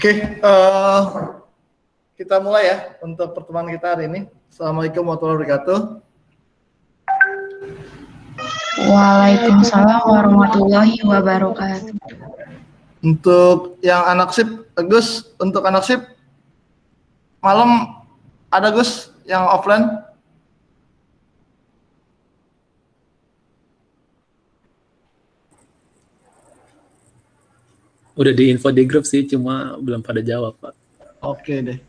Oke, kita mulai ya untuk pertemuan kita hari ini. Assalamualaikum warahmatullahi wabarakatuh. Waalaikumsalam warahmatullahi wabarakatuh. Untuk yang anak sip, Gus, untuk anak sip, malam ada Gus yang offline? Udah diinfo di grup sih, cuma belum pada jawab, Pak. Oke deh.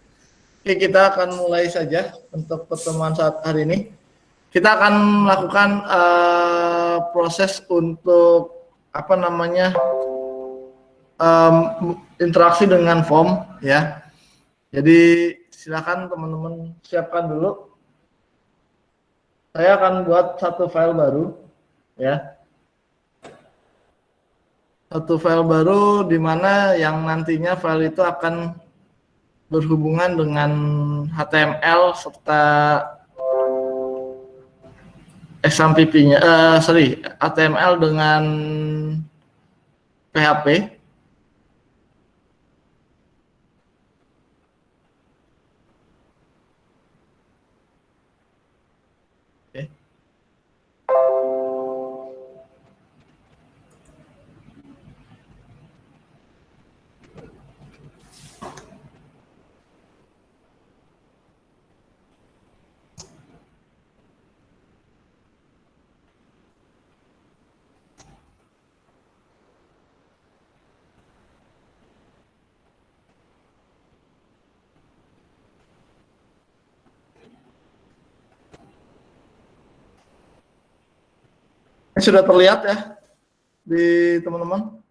Oke, kita akan mulai saja untuk pertemuan saat hari ini. Kita akan melakukan proses untuk interaksi dengan form ya. Jadi silakan teman-teman siapkan dulu. Saya akan buat satu file baru ya. Satu file baru di mana yang nantinya file itu akan berhubungan dengan HTML serta XMPP-nya, HTML dengan PHP. Oke. Sudah terlihat ya di teman-teman?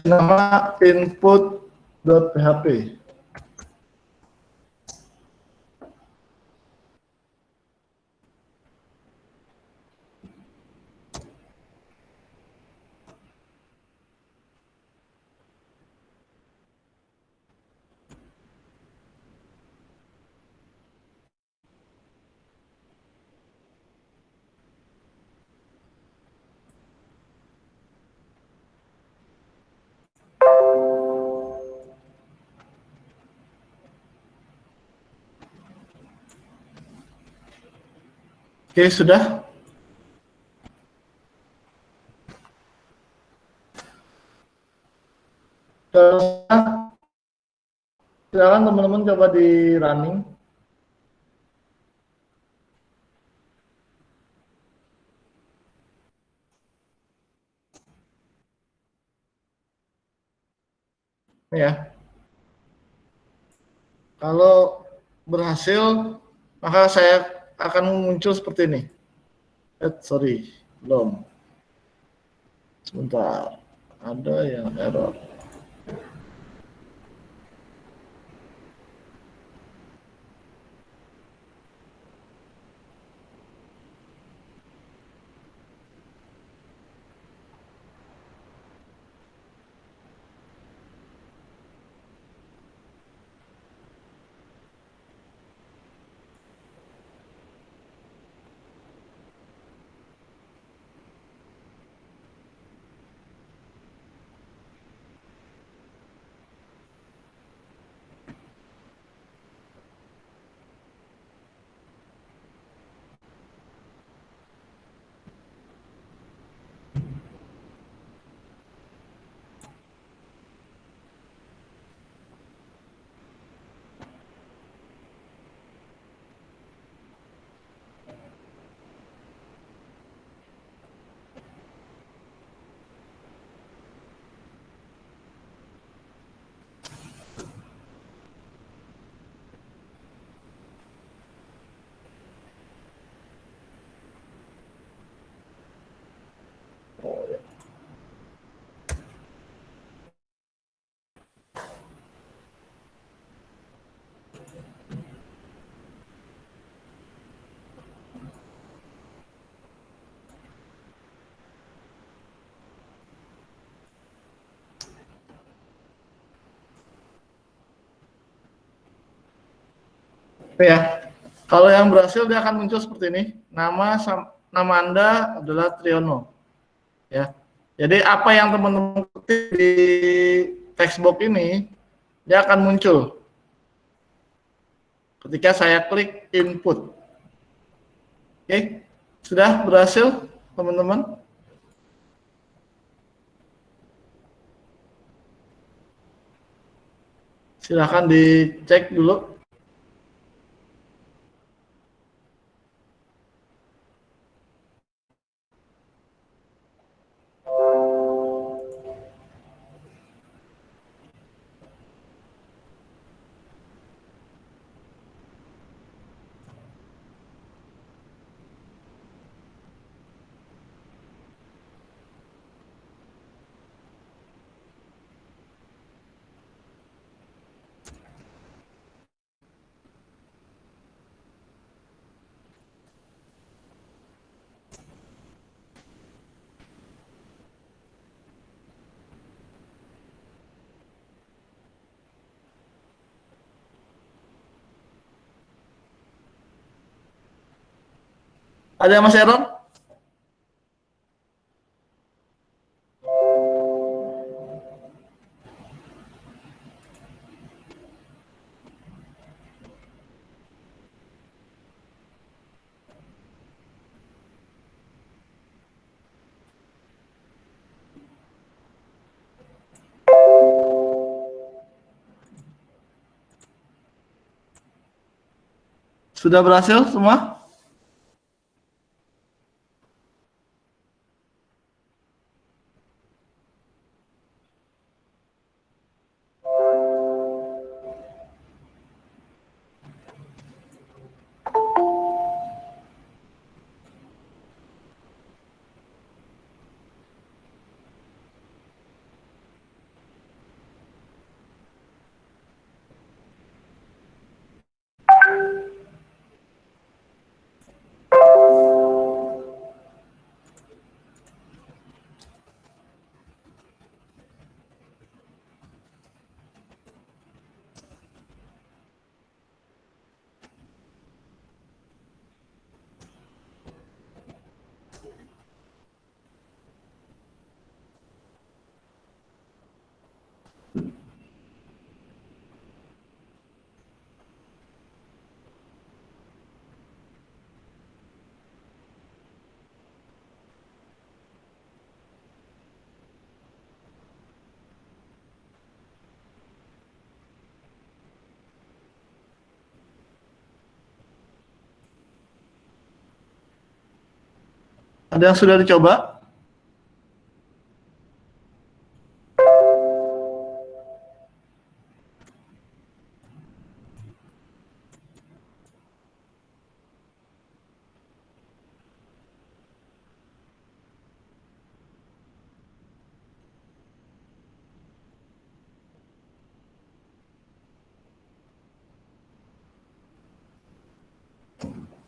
nama input.php. Oke, sudah. Silakan teman-teman coba di running. Ya. Kalau berhasil, maka saya akan muncul seperti ini. Sorry, belum. Sebentar, ada yang error. Oh, ya. Ya, kalau yang berhasil dia akan muncul seperti ini. Nama Anda adalah Triyono. Ya. Jadi apa yang teman-teman ketik di text box ini dia akan muncul ketika saya klik input. Oke, sudah berhasil teman-teman? Silahkan dicek dulu. Ada yang masih error? Sudah berhasil semua? Ada yang sudah dicoba?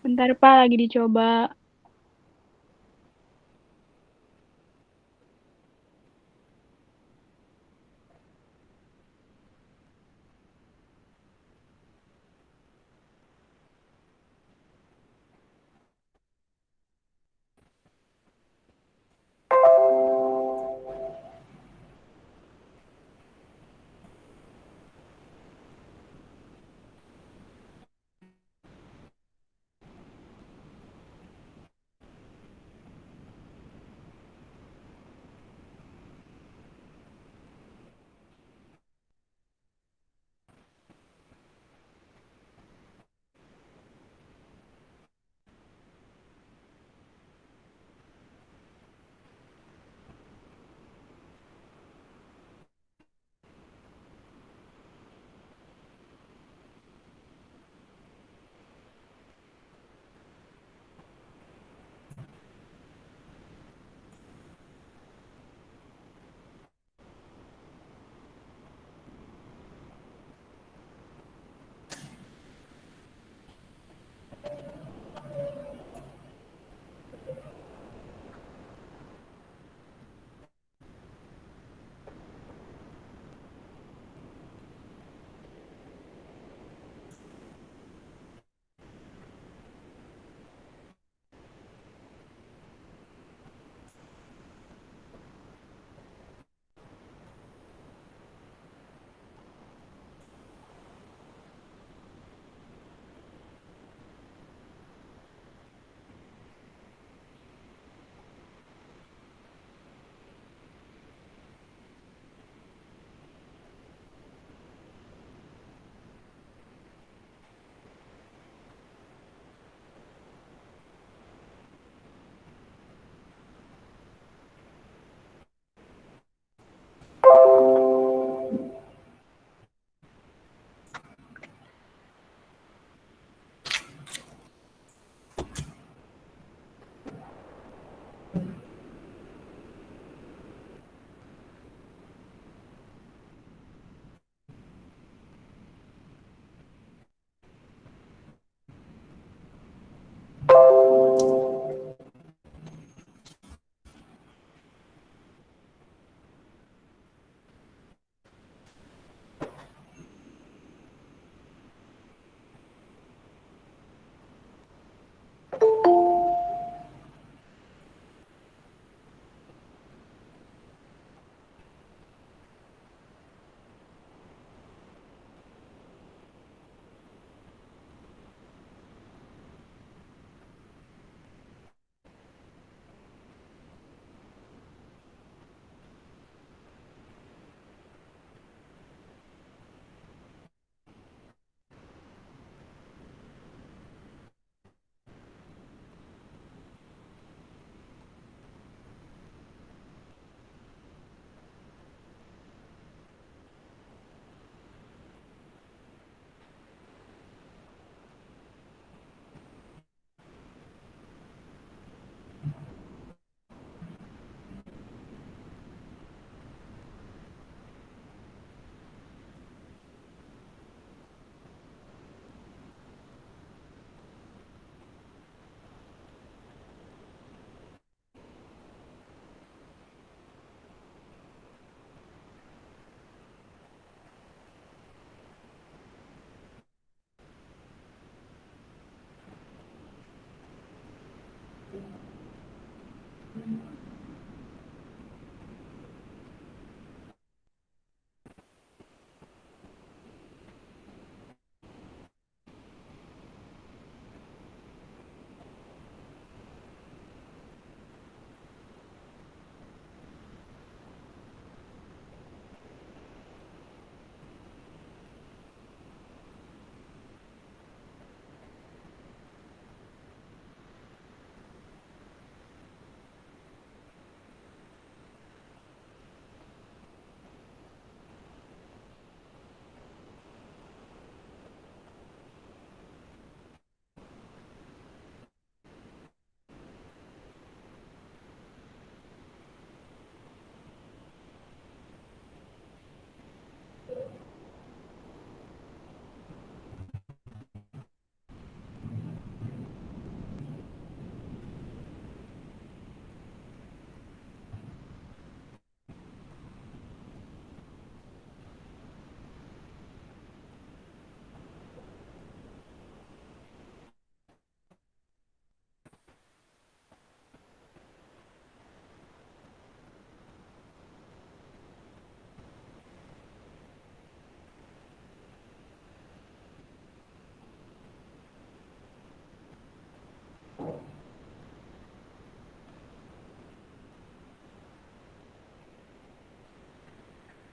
Bentar Pak, lagi dicoba.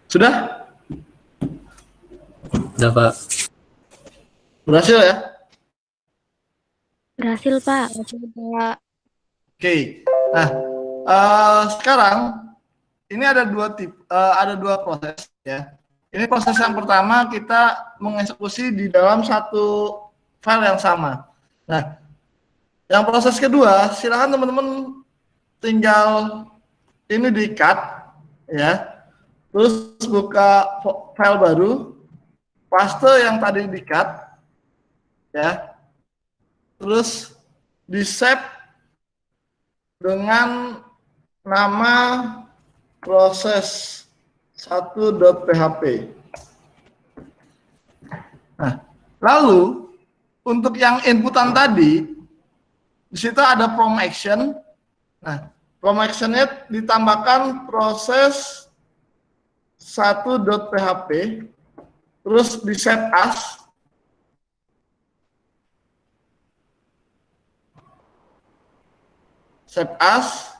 Sudah? Udah, Pak. Berhasil ya? Berhasil, Pak. Oke. Nah, sekarang ini ada ada dua proses ya. Ini proses yang pertama kita mengeksekusi di dalam satu file yang sama. Nah, yang proses kedua, silakan teman-teman tinggal ini di-cut ya. Terus buka file baru, paste yang tadi di-cut ya. Terus di-save dengan nama proses 1.php. Nah, lalu untuk yang inputan tadi, di situ ada from action. Nah, from actionnya ditambahkan proses 1.php, terus di save as. Save as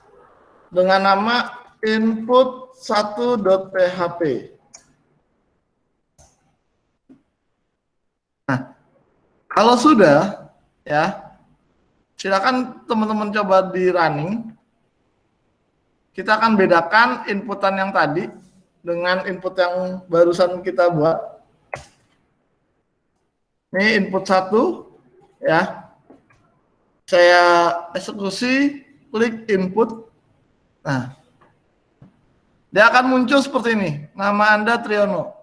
dengan nama input 1.php. Nah, kalau sudah ya, silakan teman-teman coba di running. Kita akan bedakan inputan yang tadi dengan input yang barusan kita buat. Ini input 1 ya. Saya eksekusi, klik input. Nah, dia akan muncul seperti ini. Nama Anda Triyono.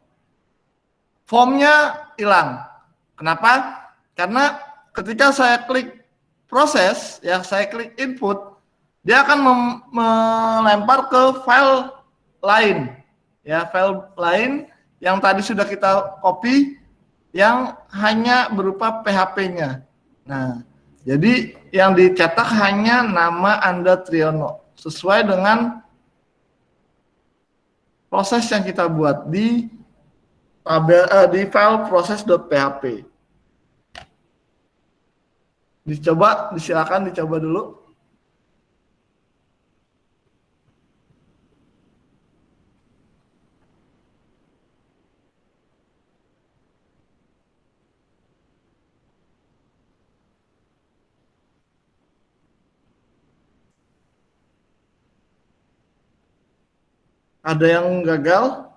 Formnya hilang. Kenapa? Karena ketika saya klik proses, ya saya klik input, dia akan melempar ke file lain. Ya, file lain yang tadi sudah kita copy yang hanya berupa PHP-nya. Nah, jadi yang dicetak hanya nama Anda Triyono sesuai dengan proses yang kita buat di file proses.php. Silakan dicoba dulu. Ada yang gagal?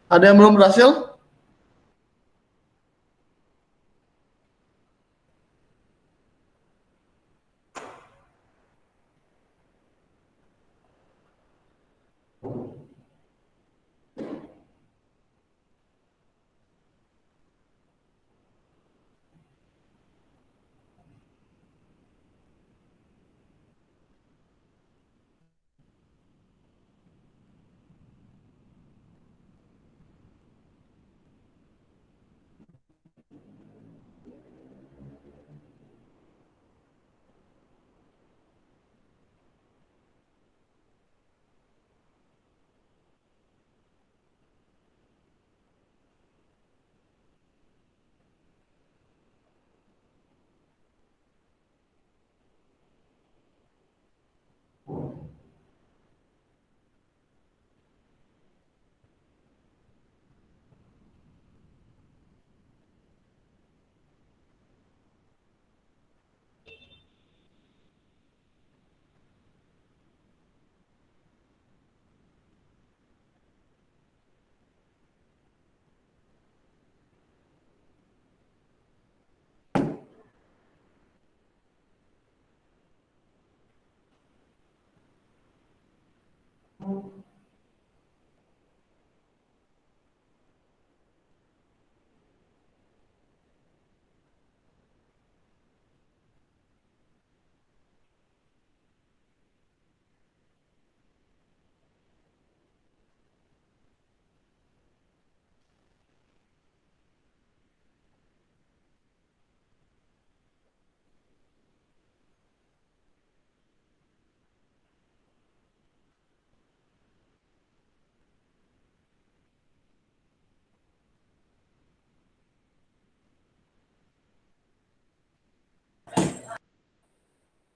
Ada yang belum berhasil?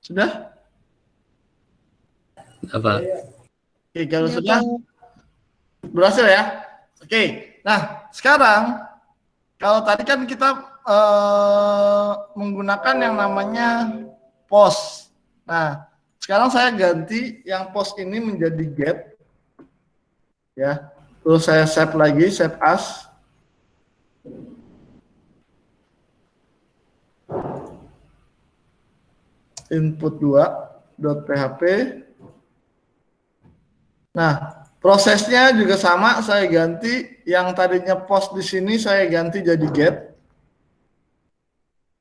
Sudah? Apa? Oke, kalau Ya, sudah Pak. berhasil ya. Oke, nah sekarang kalau tadi kan kita menggunakan yang namanya pos. Nah, sekarang saya ganti yang pos ini menjadi get, ya. Terus saya save lagi, save as. Input 2.php. Nah, prosesnya juga sama, saya ganti yang tadinya post di sini saya ganti jadi get.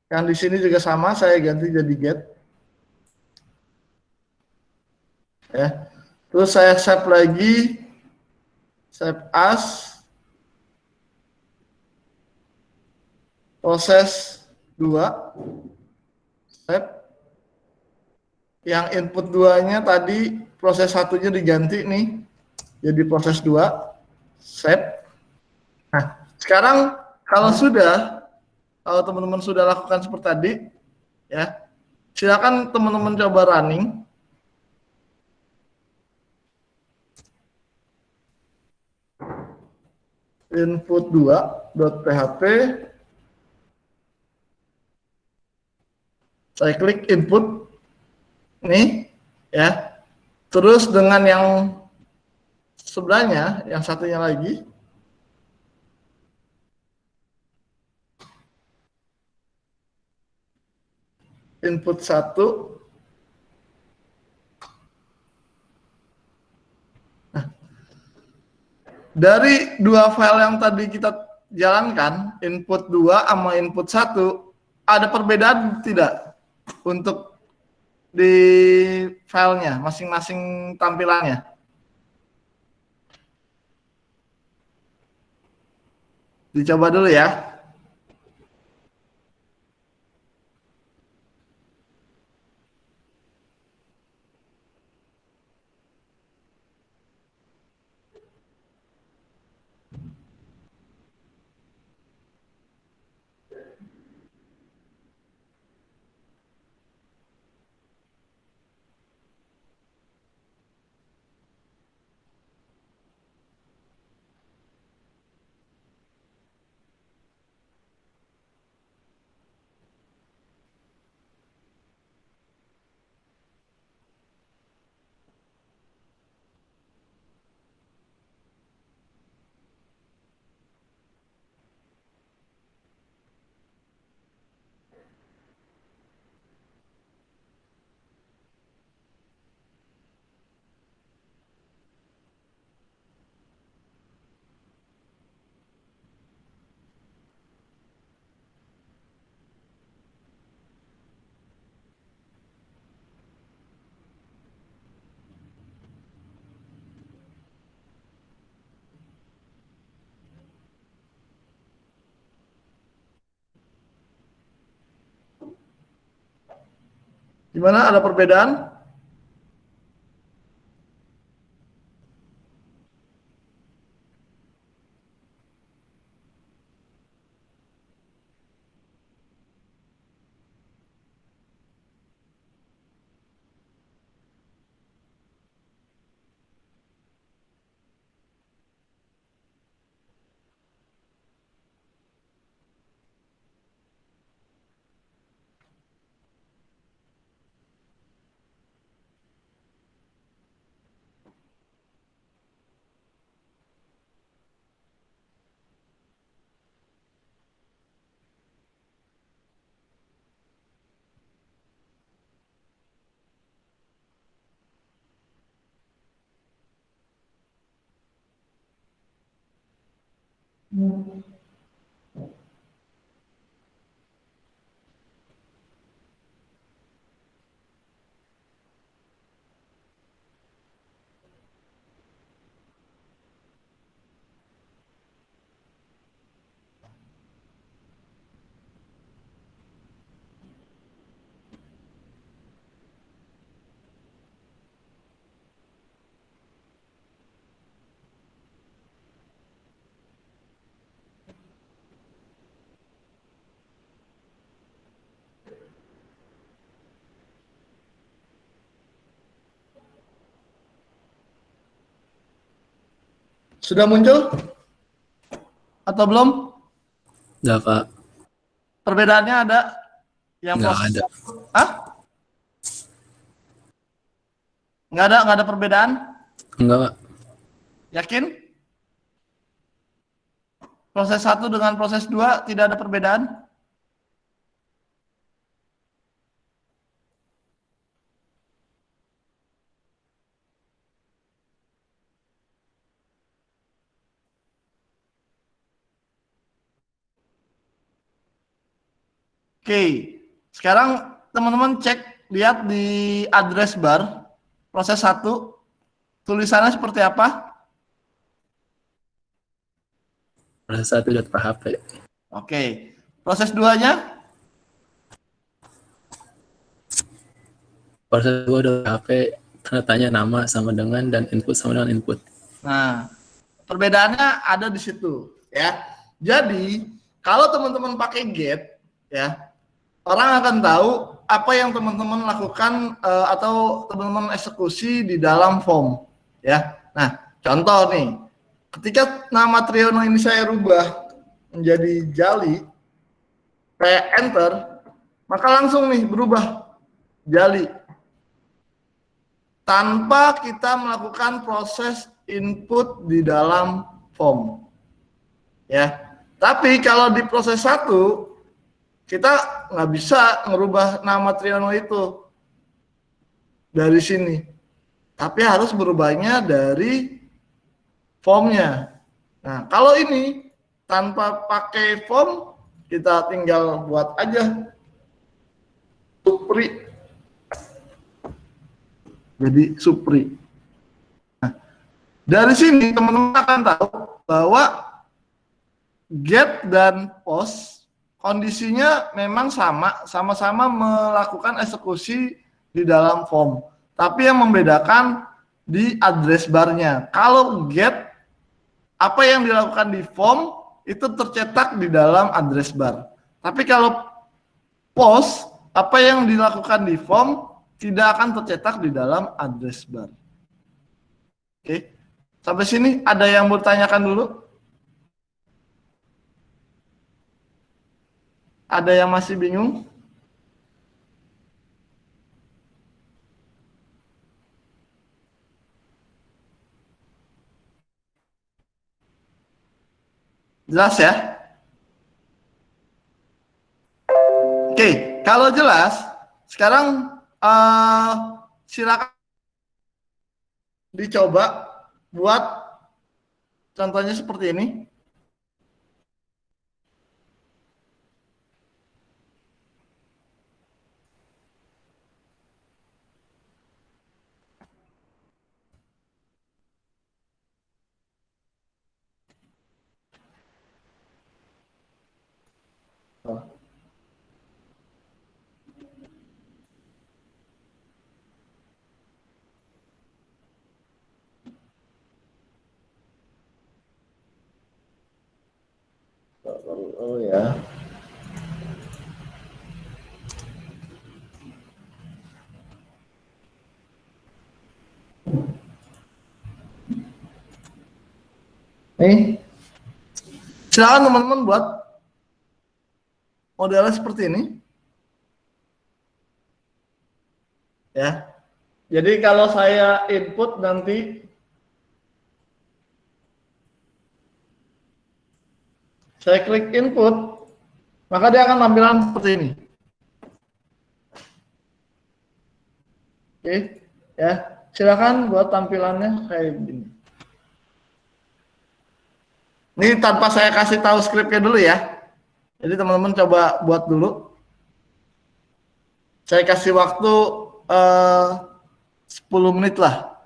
Yang di sini juga sama, saya ganti jadi get. Ya. Terus saya save lagi, save as, proses 2, save. Yang input 2-nya tadi proses satunya diganti nih, jadi proses 2, save. Nah, sekarang kalau teman-teman sudah lakukan seperti tadi, ya, silakan teman-teman coba running. Input 2.php, saya klik input nih, ya. Terus dengan yang sebelahnya, yang satunya lagi, input 1. Dari dua file yang tadi kita jalankan, input 2 sama input 1, ada perbedaan tidak untuk di filenya, masing-masing tampilannya? Dicoba dulu ya. Gimana, ada perbedaan? Sudah muncul atau belum? Enggak, Pak. Perbedaannya ada yang Enggak proses. ada. Hah? Nggak ada perbedaan? Enggak, Pak. Yakin? Proses 1 dengan proses 2 tidak ada perbedaan? Oke, sekarang teman-teman cek, lihat di address bar, proses 1, tulisannya seperti apa? Proses 1 data HP. Oke, proses 2-nya? Proses 2 data HP, tanda tanya nama sama dengan dan input sama dengan input. Nah, perbedaannya ada di situ, ya. Jadi, kalau teman-teman pakai get, ya, orang akan tahu apa yang teman-teman lakukan atau teman-teman eksekusi di dalam form, ya. Nah, contoh nih, ketika nama Triono ini saya rubah menjadi Jali, saya enter, maka langsung nih berubah Jali tanpa kita melakukan proses input di dalam form, ya. Tapi kalau di proses 1 kita nggak bisa merubah nama Triono itu dari sini, tapi harus berubahnya dari formnya. Nah, kalau ini tanpa pakai form, kita tinggal buat aja Supri, jadi Supri. Nah, dari sini teman-teman akan tahu bahwa get dan post kondisinya memang sama-sama melakukan eksekusi di dalam form. Tapi yang membedakan di address barnya. Kalau get, apa yang dilakukan di form itu tercetak di dalam address bar. Tapi kalau post, apa yang dilakukan di form tidak akan tercetak di dalam address bar. Oke, sampai sini ada yang bertanyakan dulu? Ada yang masih bingung? Jelas ya? Oke, kalau jelas, sekarang silakan dicoba buat contohnya seperti ini. Oh ya. Nih, silakan teman-teman buat modelnya seperti ini. Ya. Jadi kalau saya input nanti saya klik input, maka dia akan tampilan seperti ini. Oke, ya. Silakan buat tampilannya kayak gini. Ini tanpa saya kasih tahu skripnya dulu ya. Jadi teman-teman coba buat dulu. Saya kasih waktu 10 menit lah.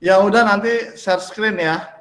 Ya udah, nanti share screen ya.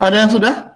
Ada yang sudah?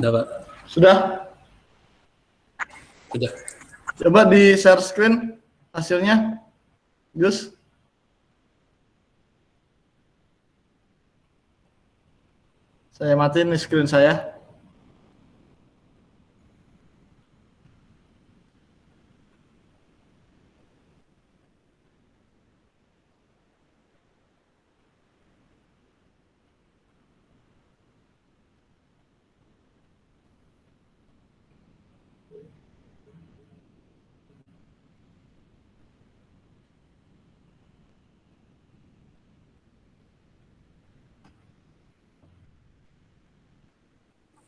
Udah, Pak. Sudah? Udah. Coba di share screen hasilnya, Gus. Saya matiin nih screen saya.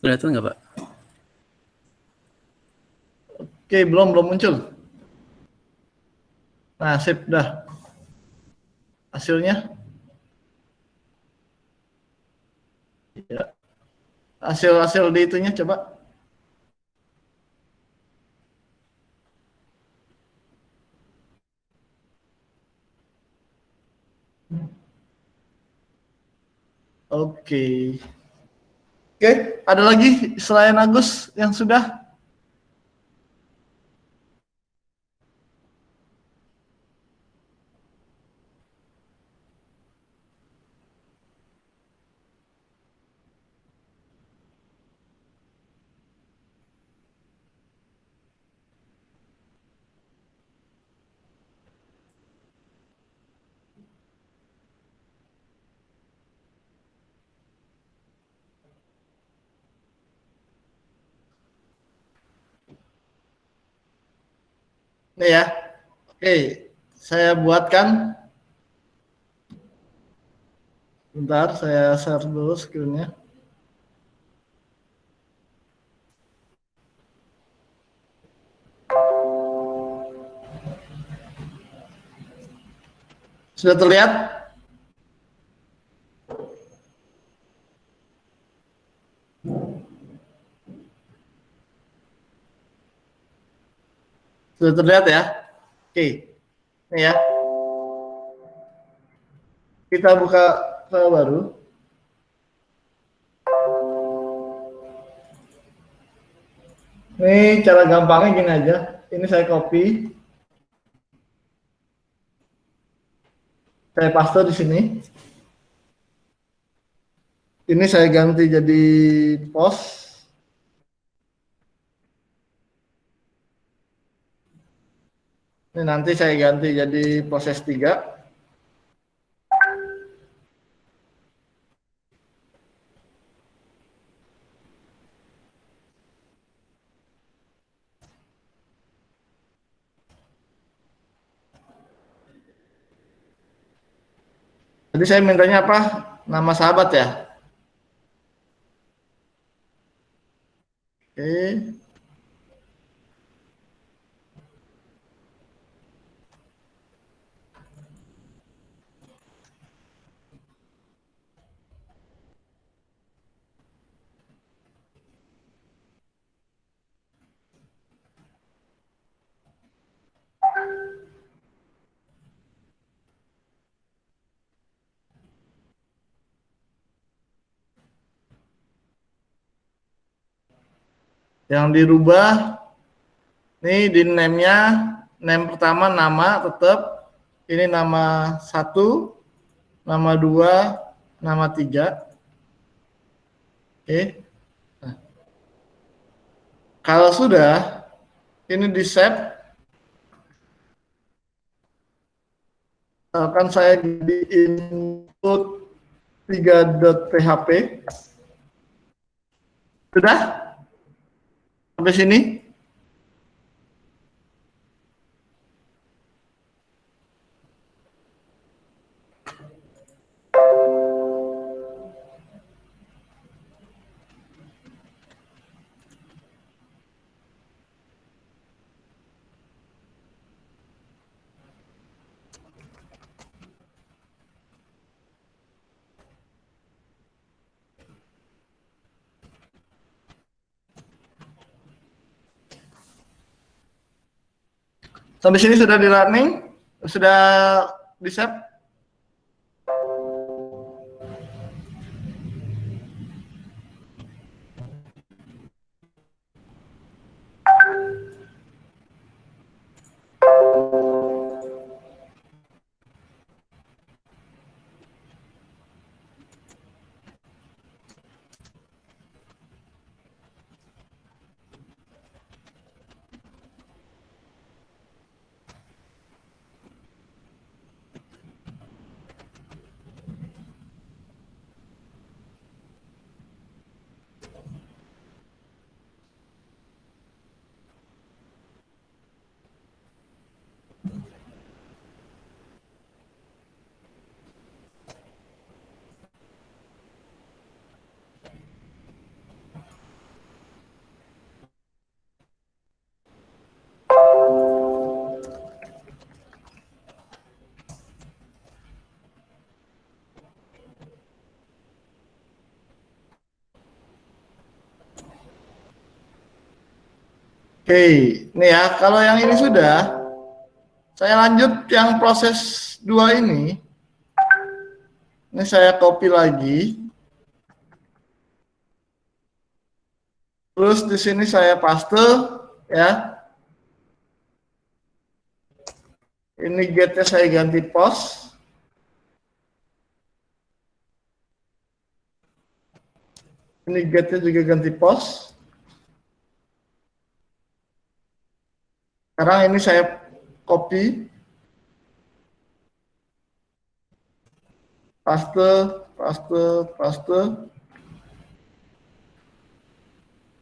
Kelihatan nggak, Pak? Oke, belum muncul. Nah, sip, dah. Hasilnya. Ya. Hasil di itunya coba. Oke. Oke, ada lagi selain Agus yang sudah? Nih ya. Oke, saya buatkan. Bentar, saya share dulu screen-nya. Sudah terlihat? Sudah terlihat ya? Oke, ini ya. Kita buka file baru. Ini cara gampangnya gini aja. Ini saya copy. Saya paste di sini. Ini saya ganti jadi post. Ini nanti saya ganti jadi proses 3. Jadi saya mintanya apa? Nama sahabat ya. Oke. Yang dirubah nih di name-nya, name pertama nama tetap, ini nama 1, nama 2, nama 3. Oke. Nah, kalau sudah, ini di save, akan saya di input 3.php. Sudah? Sampai sini? Sampai sini sudah di learning? Sudah di save? Oke, ini ya, kalau yang ini sudah, saya lanjut yang proses 2 ini. Ini saya copy lagi. Terus di sini saya paste ya. Ini get-nya saya ganti post. Ini get-nya juga ganti post. Sekarang ini saya copy, paste,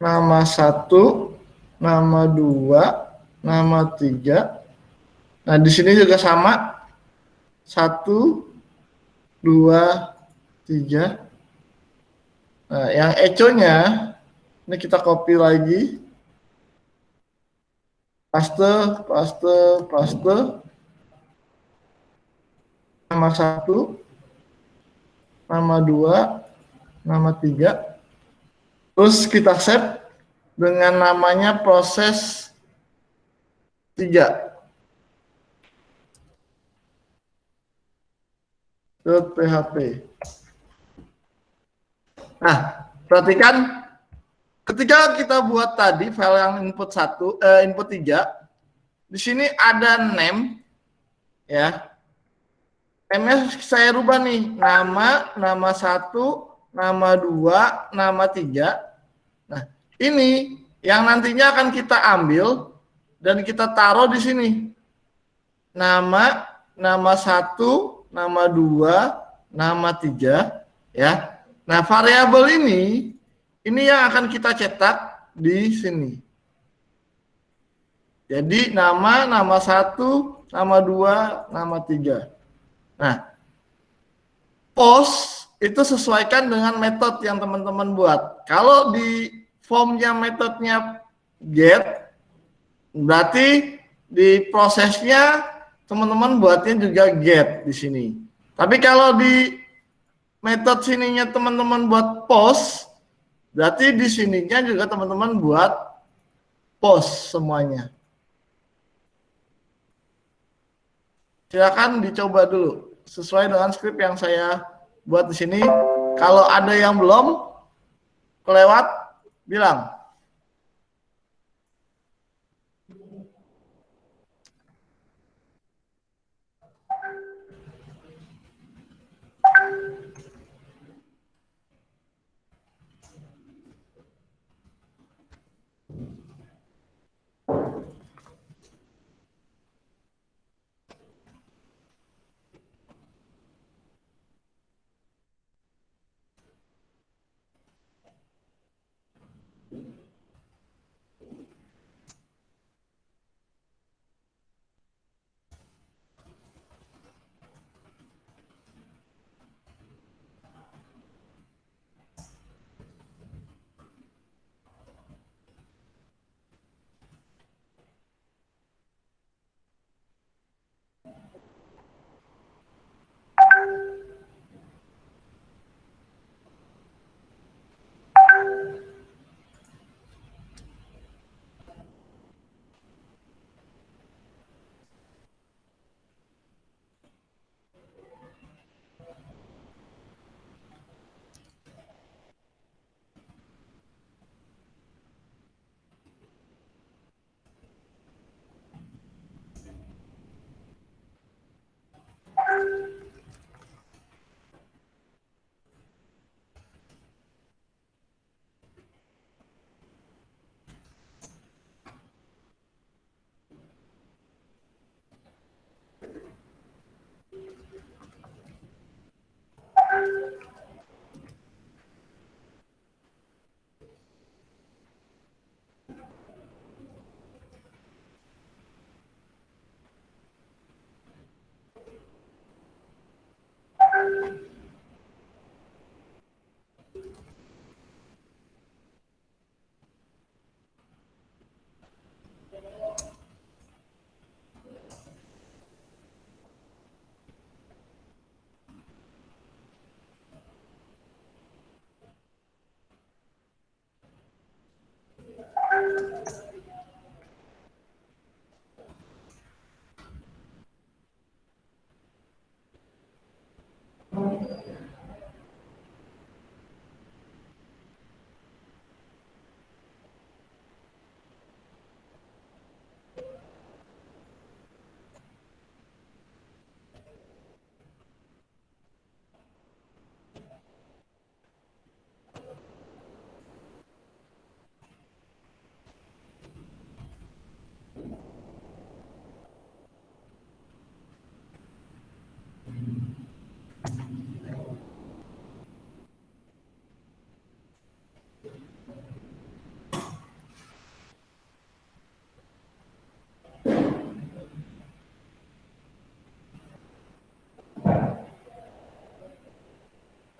nama 1, nama 2, nama 3. Nah, di sini juga sama, 1, 2, 3. Nah, yang echo-nya, ini kita copy lagi. Paste. Nama 1, nama 2, nama 3. Terus kita save dengan namanya proses 3. .php. Nah, perhatikan ketika kita buat tadi file yang input 3, di sini ada name ya. Name-nya saya rubah nih, nama 1, nama 2, nama 3. Nah, ini yang nantinya akan kita ambil dan kita taruh di sini. Nama 1, nama 2, nama 3 ya. Nah, variabel ini yang akan kita cetak di sini. Jadi nama 1, nama 2, nama 3. Nah, post itu sesuaikan dengan metode yang teman-teman buat. Kalau di formnya metodenya get, berarti di prosesnya teman-teman buatnya juga get di sini. Tapi kalau di metode sininya teman-teman buat post, berarti di sininya juga teman-teman buat post semuanya. Silakan dicoba dulu sesuai dengan skrip yang saya buat di sini. Kalau ada yang belum kelewat, bilang.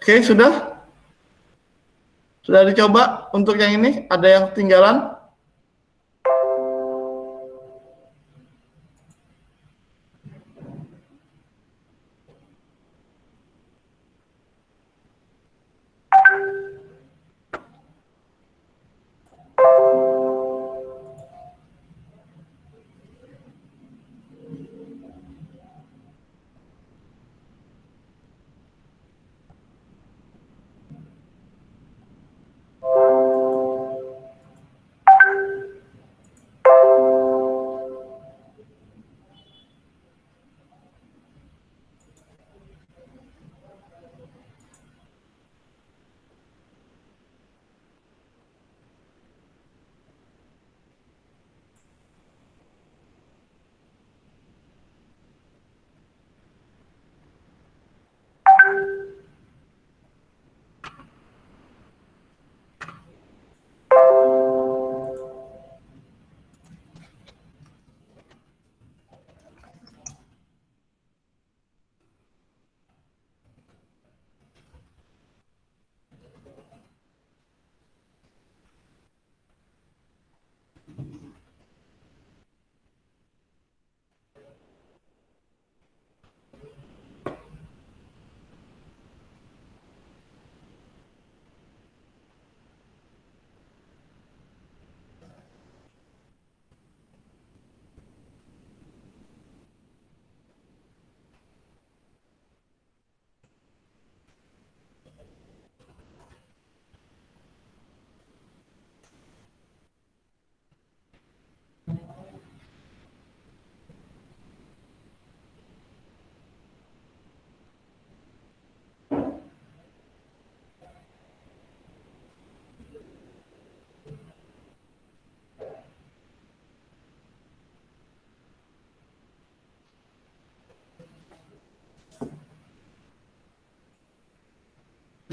Oke, sudah? Sudah dicoba untuk yang ini? Ada yang ketinggalan?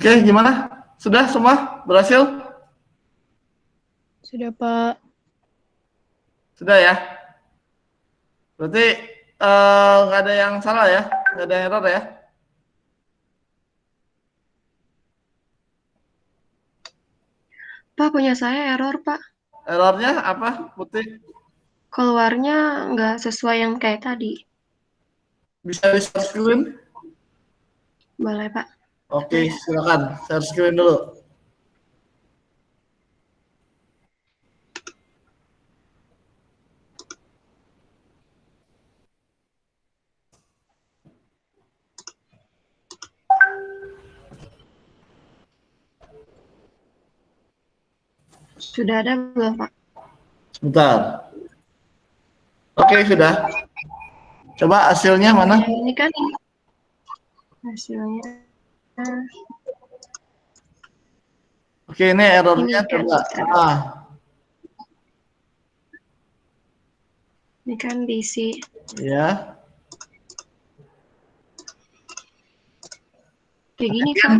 Oke, gimana? Sudah semua berhasil? Sudah, Pak. Sudah ya? Berarti nggak ada yang salah ya? Nggak ada error ya? Pak, punya saya error, Pak. Errornya apa, Putih? Keluarnya nggak sesuai yang kayak tadi. Bisa di-share screen? Boleh, Pak? Oke, silakan. Share screen dulu. Sudah ada belum, Pak? Sebentar. Oke, sudah. Coba hasilnya mana? Ini kan hasilnya. Oke, ini errornya Ini kan, coba. Ini kan diisi. Ya. Kayak gini, Pak.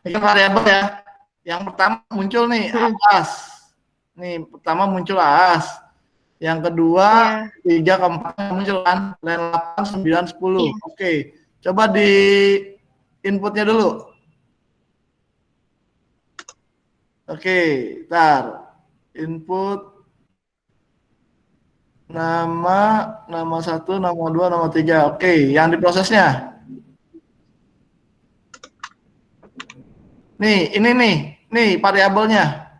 Ini kan variabel ya. Yang pertama muncul nih AAS. Nih, pertama muncul AAS. Yang kedua, Ya. 3 ke 4 muncul kan. Line 8, 9, 10. Iya. Oke. Coba di inputnya dulu. Oke, ntar. Input nama 1, nama 2, nama 3. Oke, yang diprosesnya. Nih, ini nih variabelnya.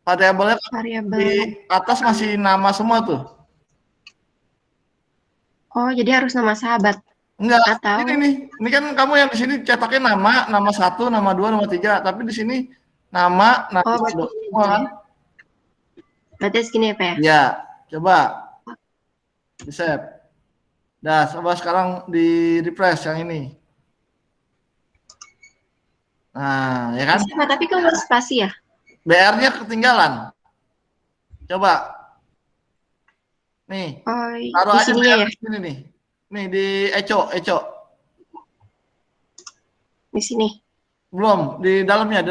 Variabelnya Variabel. di atas masih nama semua tuh. Oh, jadi harus nama sahabat. Enggak, Atau ini kan kamu yang di sini cetaknya nama 1, nama 2, nama 3, tapi di sini nama berarti semua kan? Berarti segini ya, Pak ya? Iya, coba di save. Dah, coba sekarang di refresh yang ini. Nah, ya kan? Bisa, Pak, tapi kok harus spasi ya? BR-nya ketinggalan. Coba. Nih, Oh, taruh di aja sininya BR ya? di sini nih. Nih di Eco. Di sini. Belum, di dalamnya.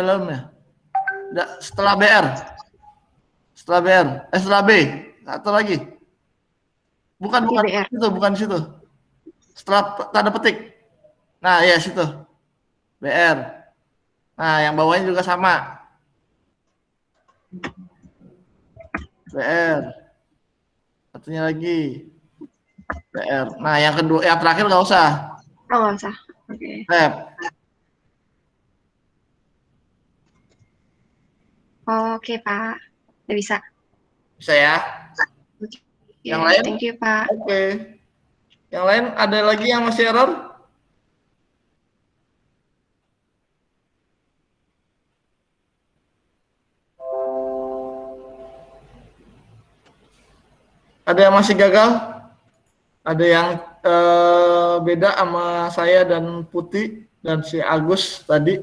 Setelah BR. Setelah B. Atau lagi. Bukan Di BR. itu, bukan di situ. Setelah tanda petik. Nah, ya situ. BR. Nah, yang bawahnya juga sama. BR. Satunya lagi. BR. Nah, yang kedua, yang terakhir nggak usah. Oh, nggak usah. Oke. Tab. Oke, Pak. Udah bisa. Bisa ya? Oke, Yang lain? thank you, Pak. Oke. Yang lain ada lagi yang masih error? Ada yang masih gagal? Ada yang beda sama saya dan Putih dan si Agus tadi?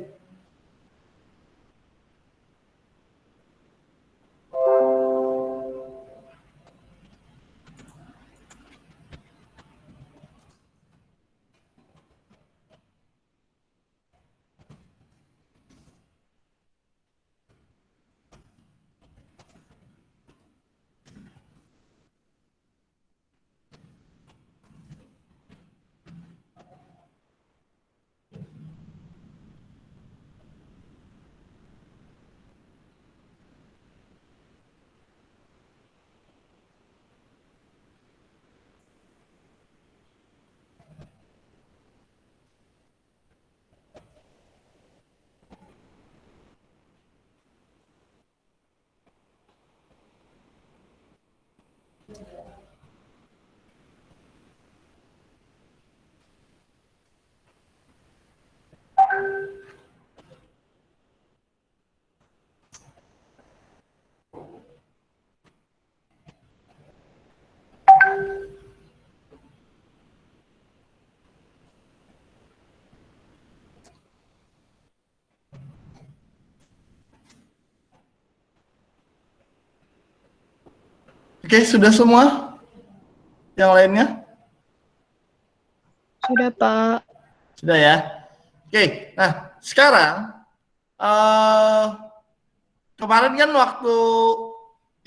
Oke, sudah semua? Yang lainnya? Sudah, Pak. Sudah ya. Oke, nah sekarang kemarin kan waktu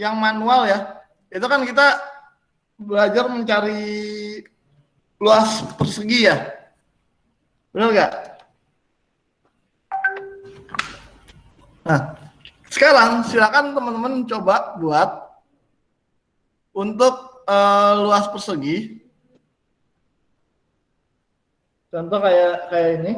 yang manual ya, itu kan kita belajar mencari luas persegi ya, benar nggak? Nah, sekarang silakan teman-teman coba buat untuk luas persegi. Contoh kayak ini.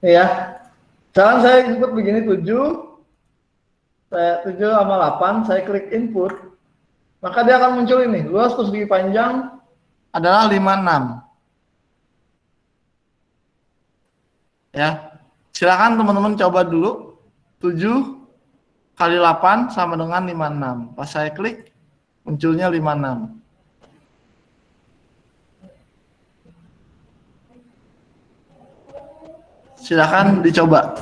Ya, misalkan saya input begini 7, saya 7 sama 8, saya klik input, maka dia akan muncul ini, luas persegi panjang adalah 56. Ya, silakan teman-teman coba dulu, 7 kali 8 sama dengan 56. Pas saya klik, munculnya 56. Silakan dicoba.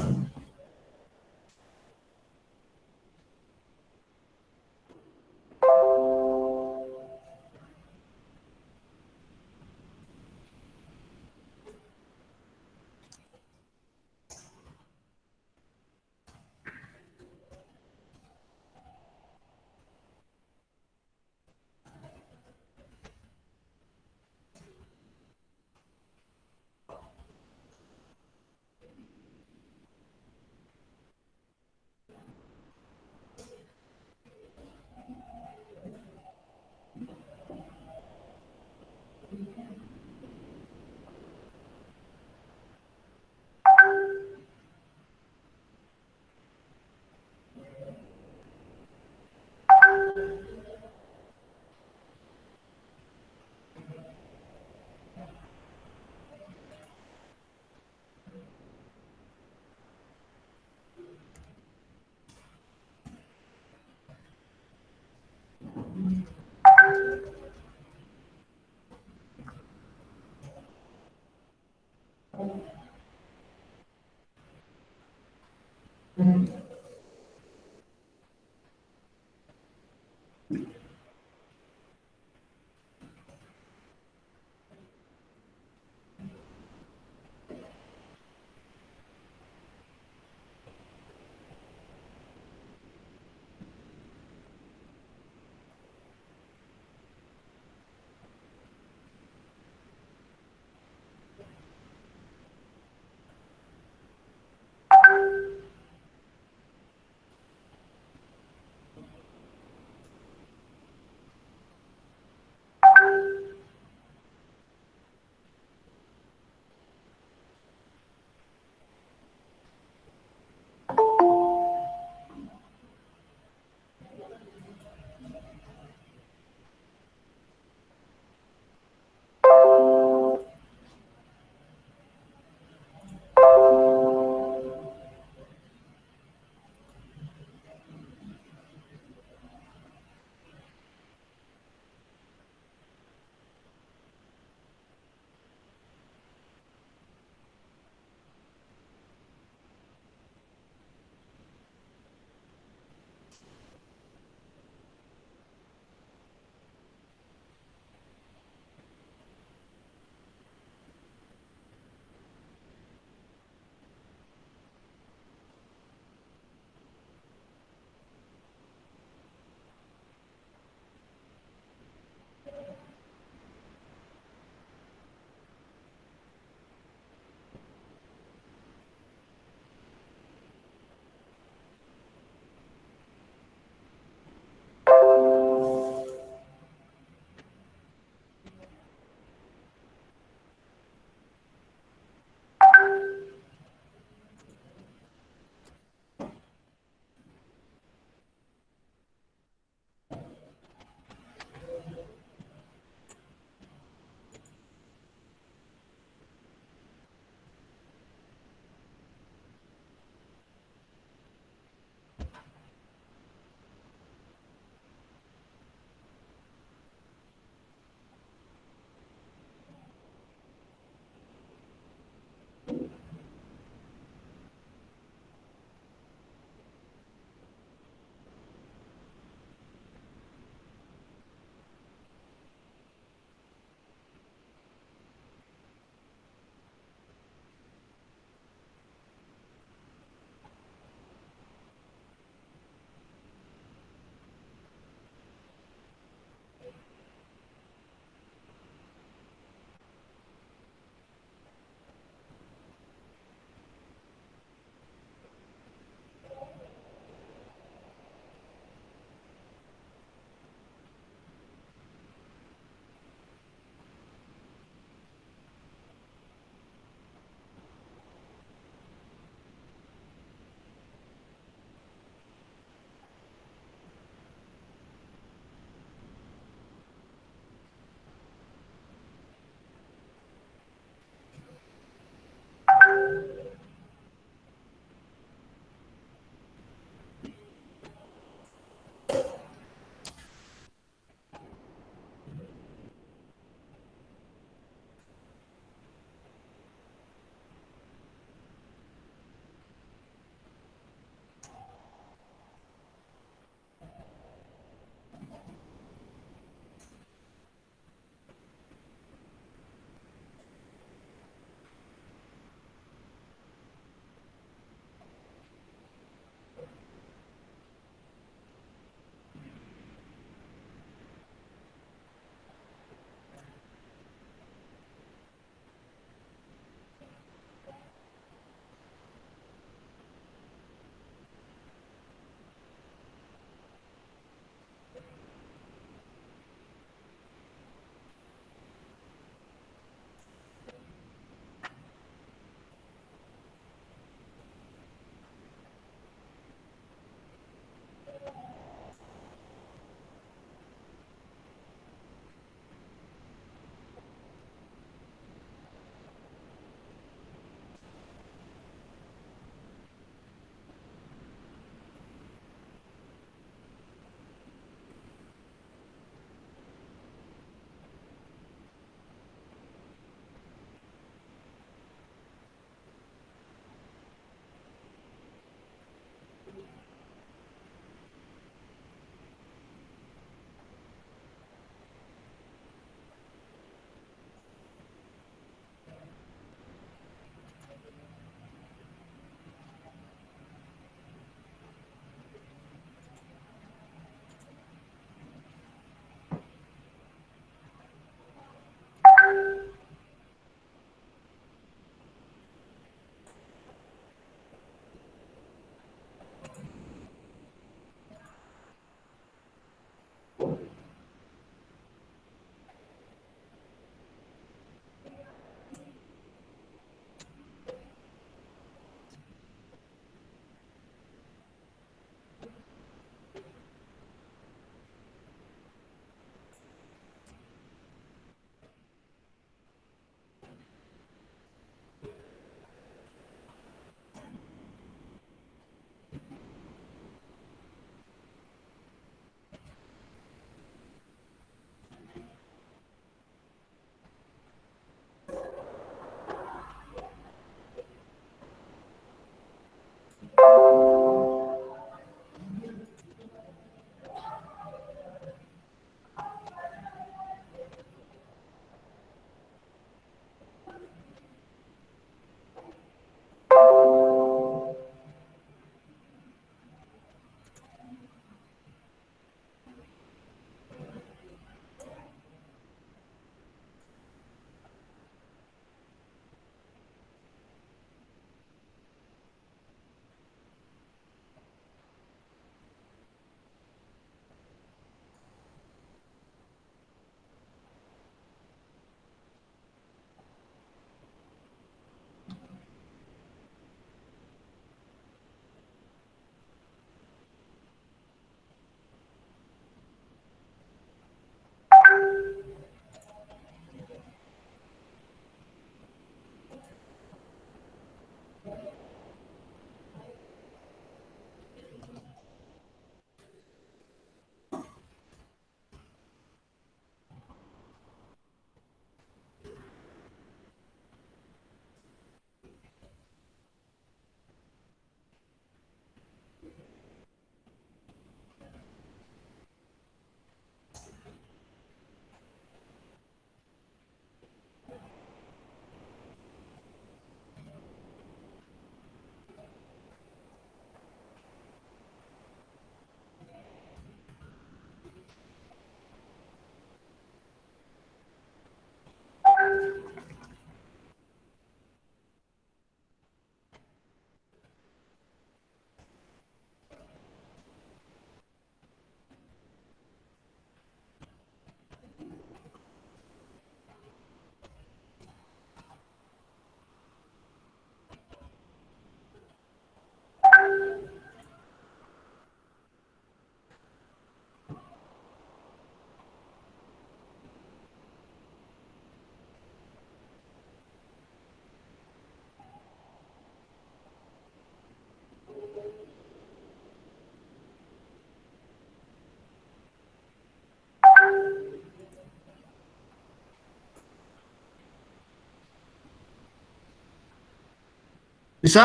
Bisa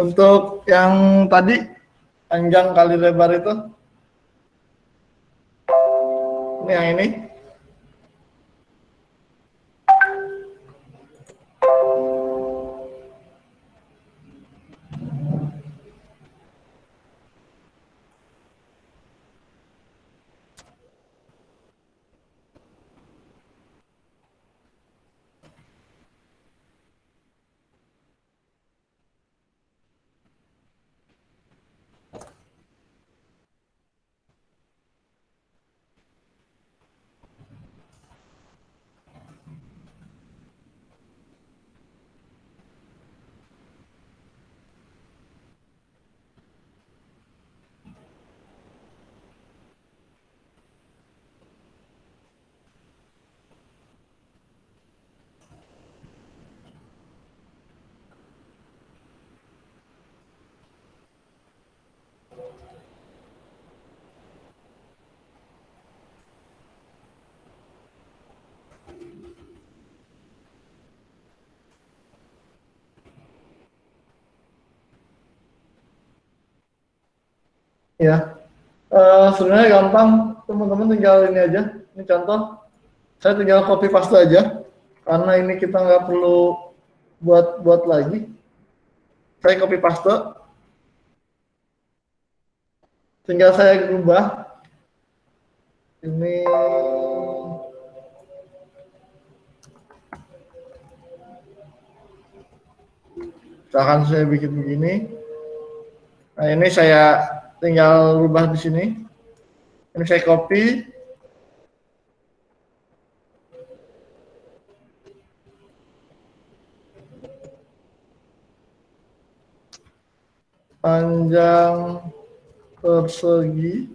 untuk yang tadi panjang kali lebar itu. Ini yang ini. Ya, sebenarnya gampang, teman-teman tinggal ini aja. Ini contoh, saya tinggal copy paste aja, karena ini kita nggak perlu buat lagi. Saya copy paste, tinggal saya ubah. Ini misalkan saya bikin begini. Nah, ini saya tinggal rubah di sini. Ini saya copy. Panjang persegi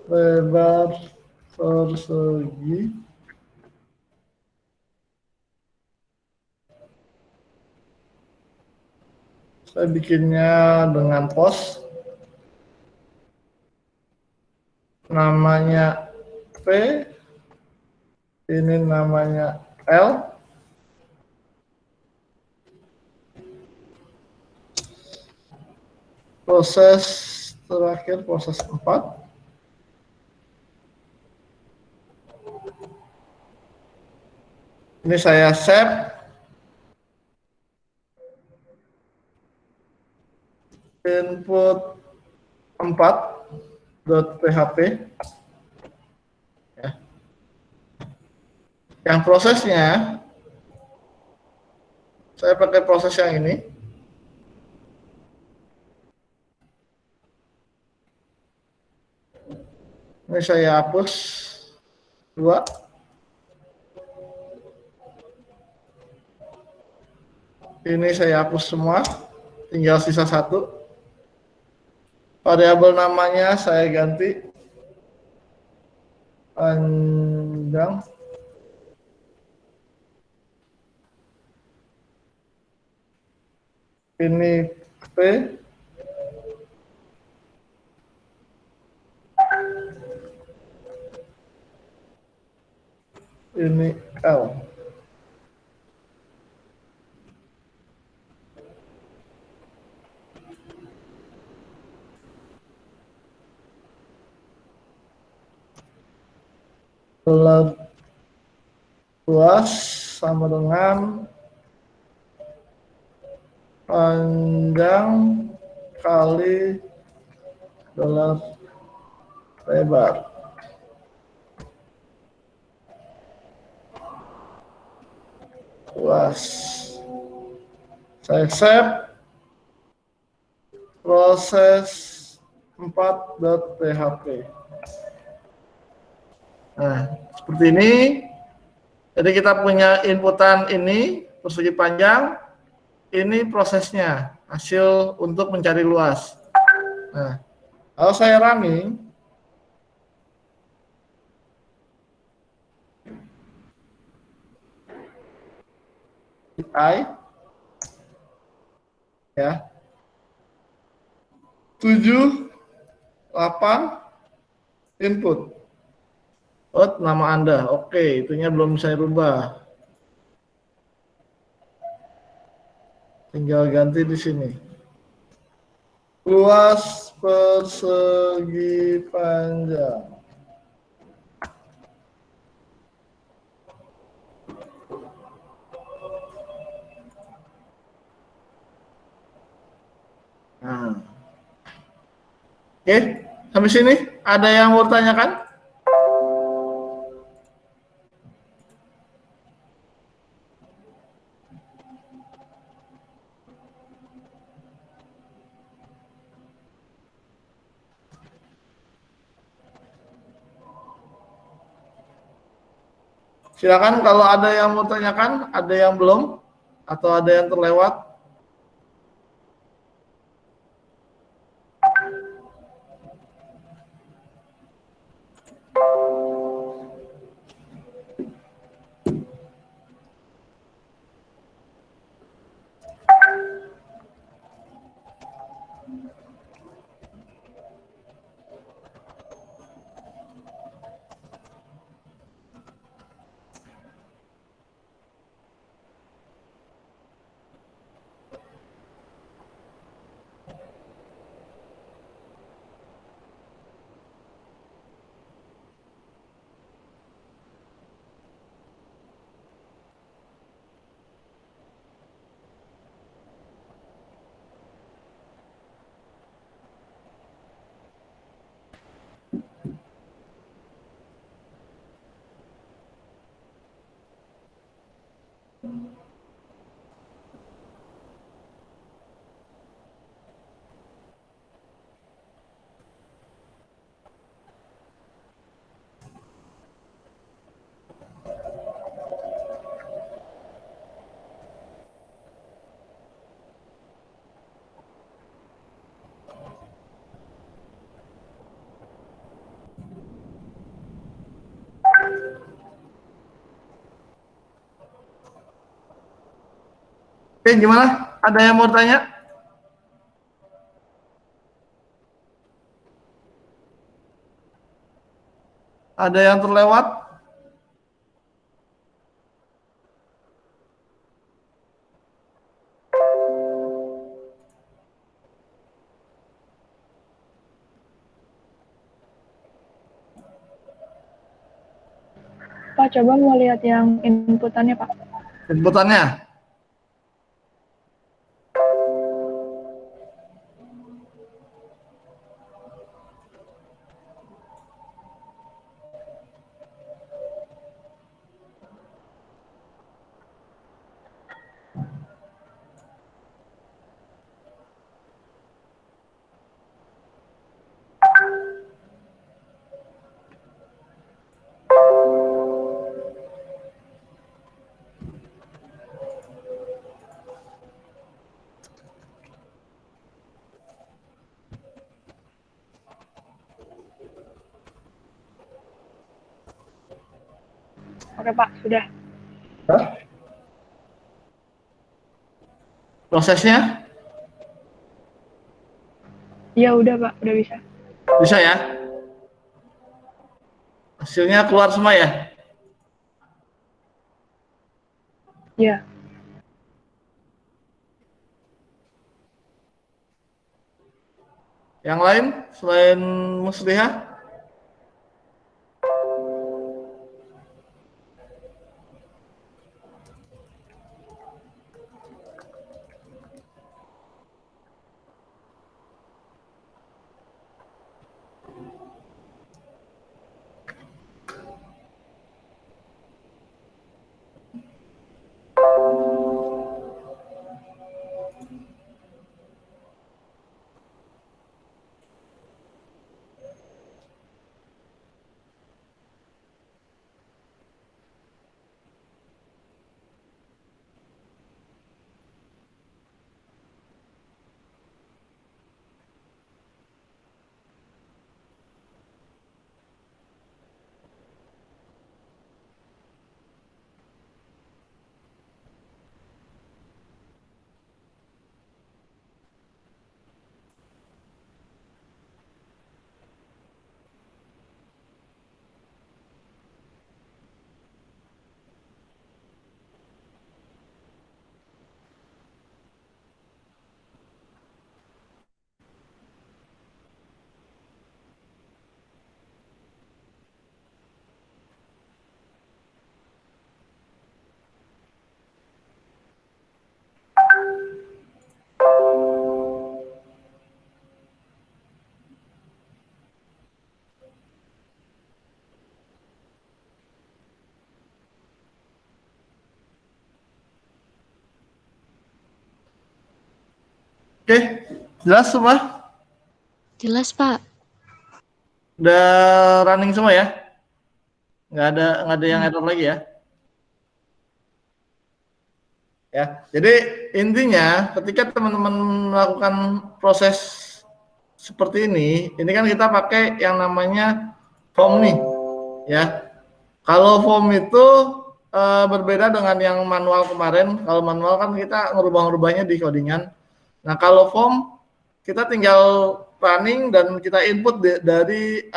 lebar persegi saya bikinnya dengan pos namanya P, ini namanya L. Proses terakhir, proses 4. Ini saya save. Input 4.php. Ya. Yang prosesnya, saya pakai proses yang ini. Ini saya hapus 2. Ini saya hapus semua, tinggal sisa 1. Variabel namanya saya ganti panjang ini P, ini L. Luas sama dengan panjang kali lebar. Luas. Saya save proses 4.php. Nah, seperti ini. Jadi kita punya inputan ini, persegi panjang, ini prosesnya, hasil untuk mencari luas. Nah, kalau saya running, I, ya, 7, 8, input. Oh, nama Anda. Oke, itunya belum saya rubah. Tinggal ganti di sini. Luas persegi panjang. Nah. Oke, sampai sini ada yang mau tanyakan? Silakan kalau ada yang mau tanyakan, ada yang belum, atau ada yang terlewat. Oke, gimana? Ada yang mau tanya? Ada yang terlewat? Pak, coba mau lihat yang inputannya, Pak. Inputannya? Oke, Pak, sudah. Hah? Prosesnya? Iya, udah, Pak, udah bisa. Bisa ya? Hasilnya keluar semua ya? Iya. Yang lain selain Muslihah? Oke, jelas semua? Jelas, Pak. Udah running semua ya? Nggak ada yang error lagi ya? Ya, jadi intinya ketika teman-teman melakukan proses seperti ini kan kita pakai yang namanya form nih, ya. Kalau form itu berbeda dengan yang manual kemarin. Kalau manual kan kita ngerubah-ngerubahnya di codingan. Nah, kalau form kita tinggal running dan kita input dari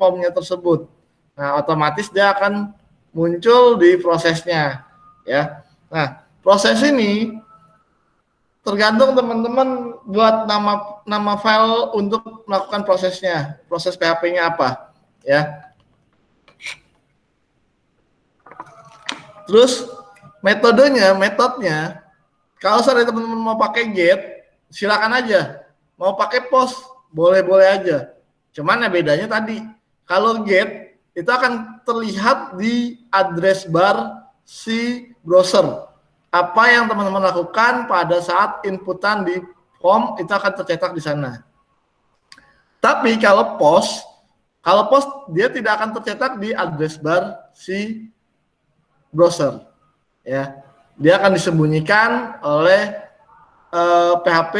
formnya tersebut. Nah, otomatis dia akan muncul di prosesnya, ya. Nah, proses ini tergantung teman-teman buat nama file untuk melakukan prosesnya, proses PHP-nya apa, ya. Terus metodenya, kalau seandainya teman-teman mau pakai get, silakan aja. Mau pakai post, boleh-boleh aja. Cuman ya bedanya tadi, kalau get itu akan terlihat di address bar si browser. Apa yang teman-teman lakukan pada saat inputan di form itu akan tercetak di sana. Tapi kalau post dia tidak akan tercetak di address bar si browser, ya. Dia akan disembunyikan oleh PHP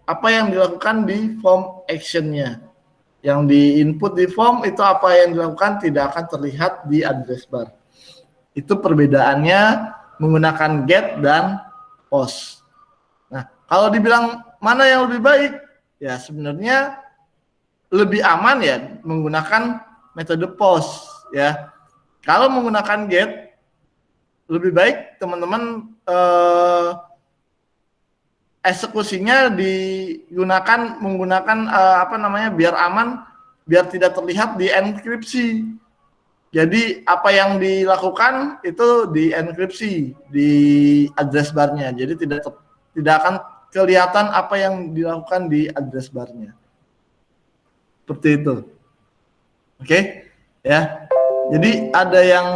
apa yang dilakukan di form actionnya. Yang di input di form itu apa yang dilakukan tidak akan terlihat di address bar. Itu perbedaannya menggunakan get dan post. Nah, kalau dibilang mana yang lebih baik, ya sebenarnya lebih aman ya menggunakan metode post, ya. Kalau menggunakan get, lebih baik teman-teman eksekusinya menggunakan biar aman, biar tidak terlihat di enkripsi. Jadi apa yang dilakukan itu di enkripsi di address barnya. Jadi tidak akan kelihatan apa yang dilakukan di address barnya. Seperti itu. Oke, ya. Jadi ada yang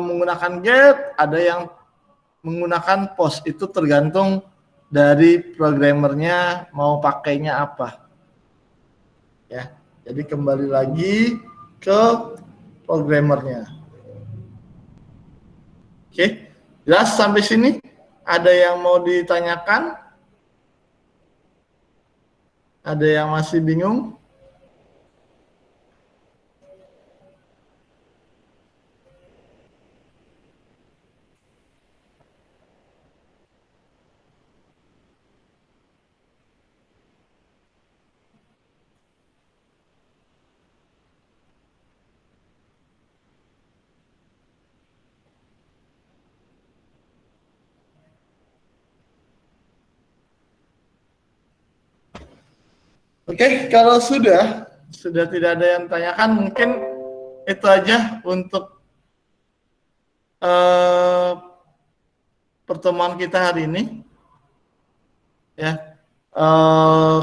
menggunakan get, ada yang menggunakan post. Itu tergantung dari programmernya mau pakainya apa. Ya. Jadi kembali lagi ke programmernya. Oke, jelas sampai sini? Ada yang mau ditanyakan? Ada yang masih bingung? Oke, kalau sudah tidak ada yang tanyakan, mungkin itu aja untuk pertemuan kita hari ini. Ya,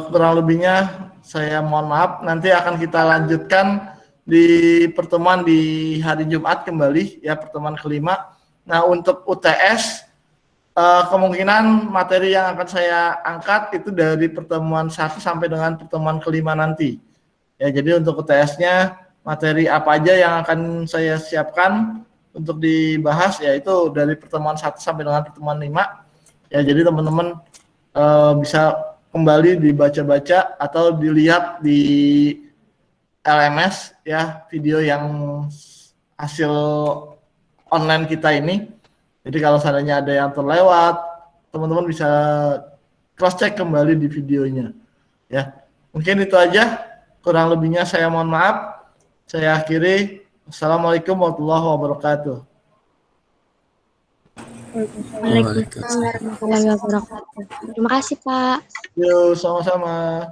kurang lebihnya saya mohon maaf. Nanti akan kita lanjutkan di pertemuan di hari Jumat kembali, ya, pertemuan kelima. Nah, untuk UTS kemungkinan materi yang akan saya angkat itu dari pertemuan 1 sampai dengan pertemuan kelima nanti. Ya, jadi untuk UTS-nya materi apa aja yang akan saya siapkan untuk dibahas, yaitu dari pertemuan 1 sampai dengan pertemuan 5. Ya, jadi teman-teman bisa kembali dibaca-baca atau dilihat di LMS, ya, video yang hasil online kita ini. Jadi kalau seandainya ada yang terlewat, teman-teman bisa cross check kembali di videonya. Ya, mungkin itu aja. Kurang lebihnya saya mohon maaf. Saya akhiri. Assalamualaikum warahmatullahi wabarakatuh. Waalaikumsalam warahmatullahi wabarakatuh. Terima kasih, Pak. Yuk, sama-sama.